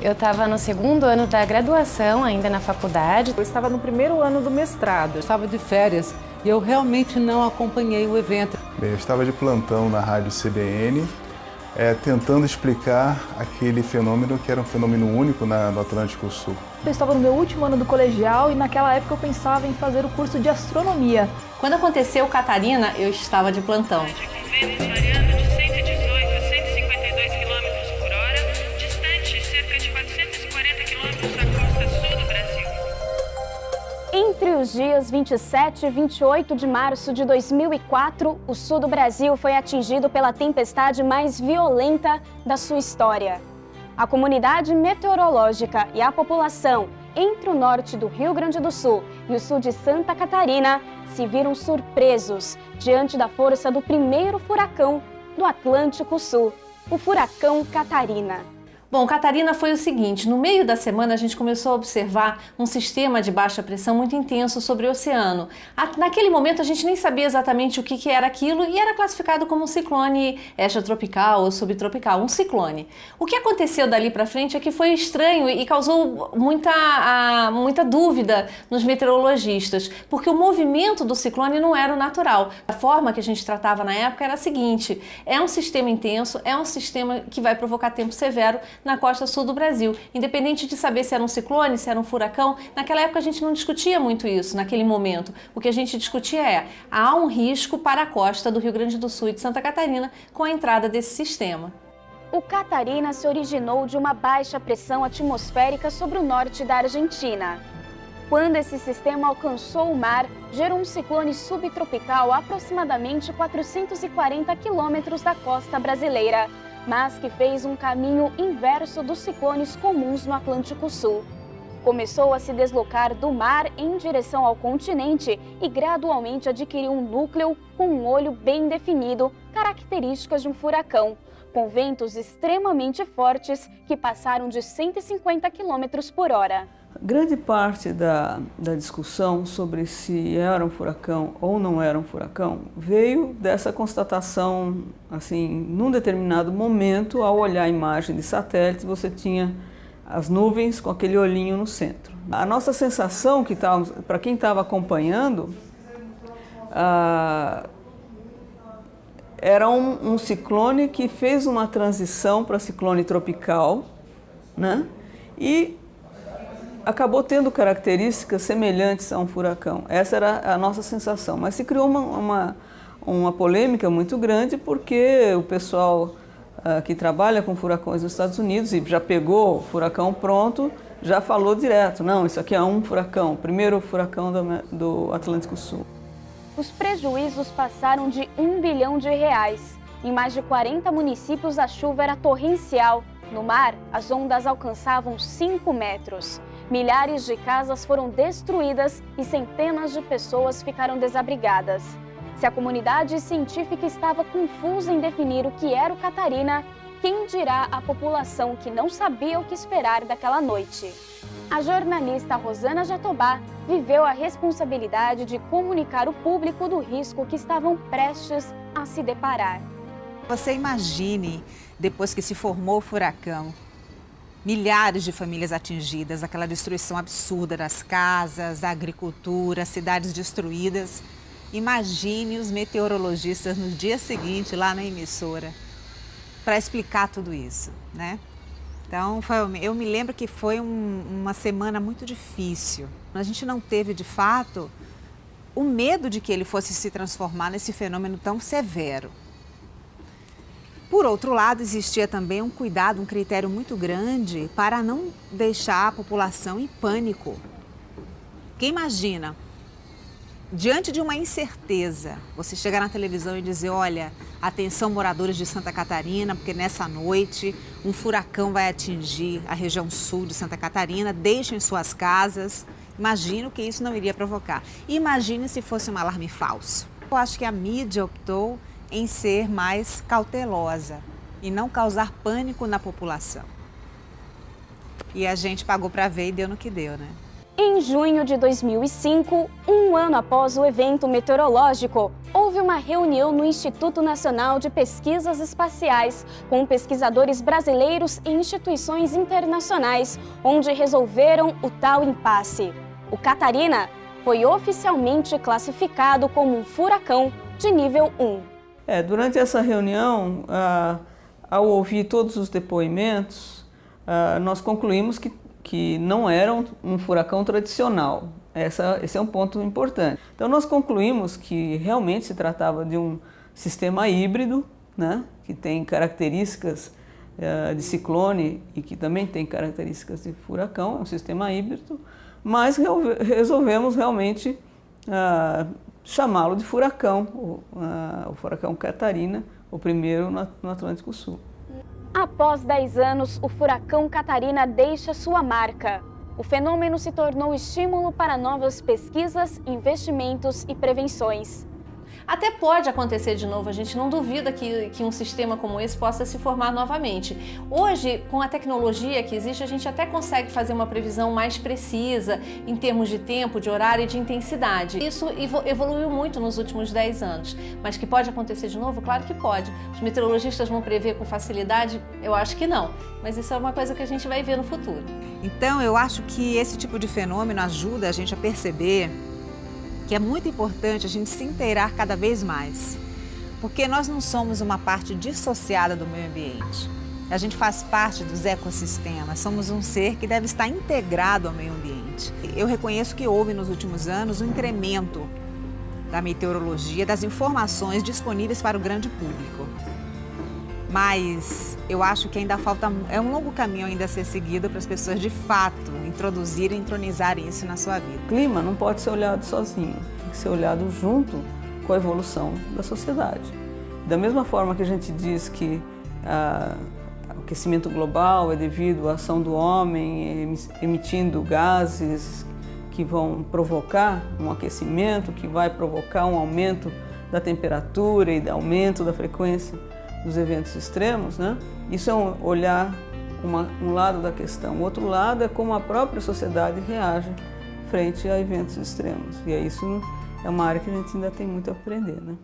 Eu estava no segundo ano da graduação, ainda na faculdade. Eu estava no primeiro ano do mestrado. Eu estava de férias e eu realmente não acompanhei o evento. Bem, eu estava de plantão na rádio CBN, tentando explicar aquele fenômeno que era um fenômeno único no Atlântico Sul. Eu estava no meu último ano do colegial e naquela época eu pensava em fazer o curso de astronomia. Quando aconteceu Catarina, eu estava de plantão. Entre os dias 27 e 28 de março de 2004, o sul do Brasil foi atingido pela tempestade mais violenta da sua história. A comunidade meteorológica e a população entre o norte do Rio Grande do Sul e o sul de Santa Catarina se viram surpresos diante da força do primeiro furacão do Atlântico Sul, o furacão Catarina. Bom, Catarina foi o seguinte, no meio da semana a gente começou a observar um sistema de baixa pressão muito intenso sobre o oceano. Naquele momento a gente nem sabia exatamente o que era aquilo e era classificado como um ciclone extratropical ou subtropical, um ciclone. O que aconteceu dali para frente é que foi estranho e causou muita dúvida nos meteorologistas, porque o movimento do ciclone não era o natural. A forma que a gente tratava na época era a seguinte, é um sistema intenso, é um sistema que vai provocar tempo severo na costa sul do Brasil. Independente de saber se era um ciclone, se era um furacão, naquela época a gente não discutia muito isso, naquele momento. O que a gente discutia há um risco para a costa do Rio Grande do Sul e de Santa Catarina com a entrada desse sistema. O Catarina se originou de uma baixa pressão atmosférica sobre o norte da Argentina. Quando esse sistema alcançou o mar, gerou um ciclone subtropical a aproximadamente 440 quilômetros da costa brasileira, mas que fez um caminho inverso dos ciclones comuns no Atlântico Sul. Começou a se deslocar do mar em direção ao continente e gradualmente adquiriu um núcleo com um olho bem definido, características de um furacão, com ventos extremamente fortes que passaram de 150 km por hora. Grande parte da discussão sobre se era um furacão ou não era um furacão veio dessa constatação, assim, num determinado momento, ao olhar a imagem de satélite, você tinha as nuvens com aquele olhinho no centro. A nossa sensação, para quem estava acompanhando, era um ciclone que fez uma transição para ciclone tropical, né? E acabou tendo características semelhantes a um furacão. Essa era a nossa sensação. Mas se criou uma polêmica muito grande porque o pessoal que trabalha com furacões nos Estados Unidos e já pegou o furacão pronto, já falou direto, não, isso aqui é um furacão, o primeiro furacão do Atlântico Sul. Os prejuízos passaram de R$1 bilhão. Em mais de 40 municípios a chuva era torrencial. No mar, as ondas alcançavam 5 metros. Milhares de casas foram destruídas e centenas de pessoas ficaram desabrigadas. Se a comunidade científica estava confusa em definir o que era o Catarina, quem dirá a população que não sabia o que esperar daquela noite? A jornalista Rosana Jatobá viveu a responsabilidade de comunicar o público do risco que estavam prestes a se deparar. Você imagine, depois que se formou o furacão, milhares de famílias atingidas, aquela destruição absurda das casas, da agricultura, cidades destruídas. Imagine os meteorologistas no dia seguinte, lá na emissora, para explicar tudo isso, né? Então, eu me lembro que foi uma semana muito difícil. A gente não teve, de fato, o medo de que ele fosse se transformar nesse fenômeno tão severo. Por outro lado, existia também um cuidado, um critério muito grande para não deixar a população em pânico. Quem imagina, diante de uma incerteza, você chegar na televisão e dizer, olha, atenção moradores de Santa Catarina, porque nessa noite um furacão vai atingir a região sul de Santa Catarina, deixem suas casas. Imagino que isso não iria provocar. Imagine se fosse um alarme falso. Eu acho que a mídia optou em ser mais cautelosa e não causar pânico na população. E a gente pagou para ver e deu no que deu, né? Em junho de 2005, um ano após o evento meteorológico, houve uma reunião no Instituto Nacional de Pesquisas Espaciais com pesquisadores brasileiros e instituições internacionais, onde resolveram o tal impasse. O Catarina foi oficialmente classificado como um furacão de nível 1. Durante essa reunião, ao ouvir todos os depoimentos, nós concluímos que não era um furacão tradicional. Esse é um ponto importante. Então nós concluímos que realmente se tratava de um sistema híbrido, né, que tem características de ciclone e que também tem características de furacão, é um sistema híbrido, mas resolvemos realmente chamá-lo de furacão, o furacão Catarina, o primeiro no Atlântico Sul. Após 10 anos, o furacão Catarina deixa sua marca. O fenômeno se tornou estímulo para novas pesquisas, investimentos e prevenções. Até pode acontecer de novo, a gente não duvida que um sistema como esse possa se formar novamente. Hoje, com a tecnologia que existe, a gente até consegue fazer uma previsão mais precisa em termos de tempo, de horário e de intensidade. Isso evoluiu muito nos últimos 10 anos, mas que pode acontecer de novo? Claro que pode. Os meteorologistas vão prever com facilidade? Eu acho que não, mas isso é uma coisa que a gente vai ver no futuro. Então, eu acho que esse tipo de fenômeno ajuda a gente a perceber que é muito importante a gente se inteirar cada vez mais, porque nós não somos uma parte dissociada do meio ambiente. A gente faz parte dos ecossistemas, somos um ser que deve estar integrado ao meio ambiente. Eu reconheço que houve nos últimos anos um incremento da meteorologia, das informações disponíveis para o grande público. Mas eu acho que ainda falta, é um longo caminho ainda a ser seguido para as pessoas de fato introduzirem, entronizarem isso na sua vida. O clima não pode ser olhado sozinho, tem que ser olhado junto com a evolução da sociedade. Da mesma forma que a gente diz que o aquecimento global é devido à ação do homem emitindo gases que vão provocar um aquecimento, que vai provocar um aumento da temperatura e aumento da frequência dos eventos extremos, né? Isso é olhar um lado da questão. O outro lado é como a própria sociedade reage frente a eventos extremos. E isso é uma área que a gente ainda tem muito a aprender, né?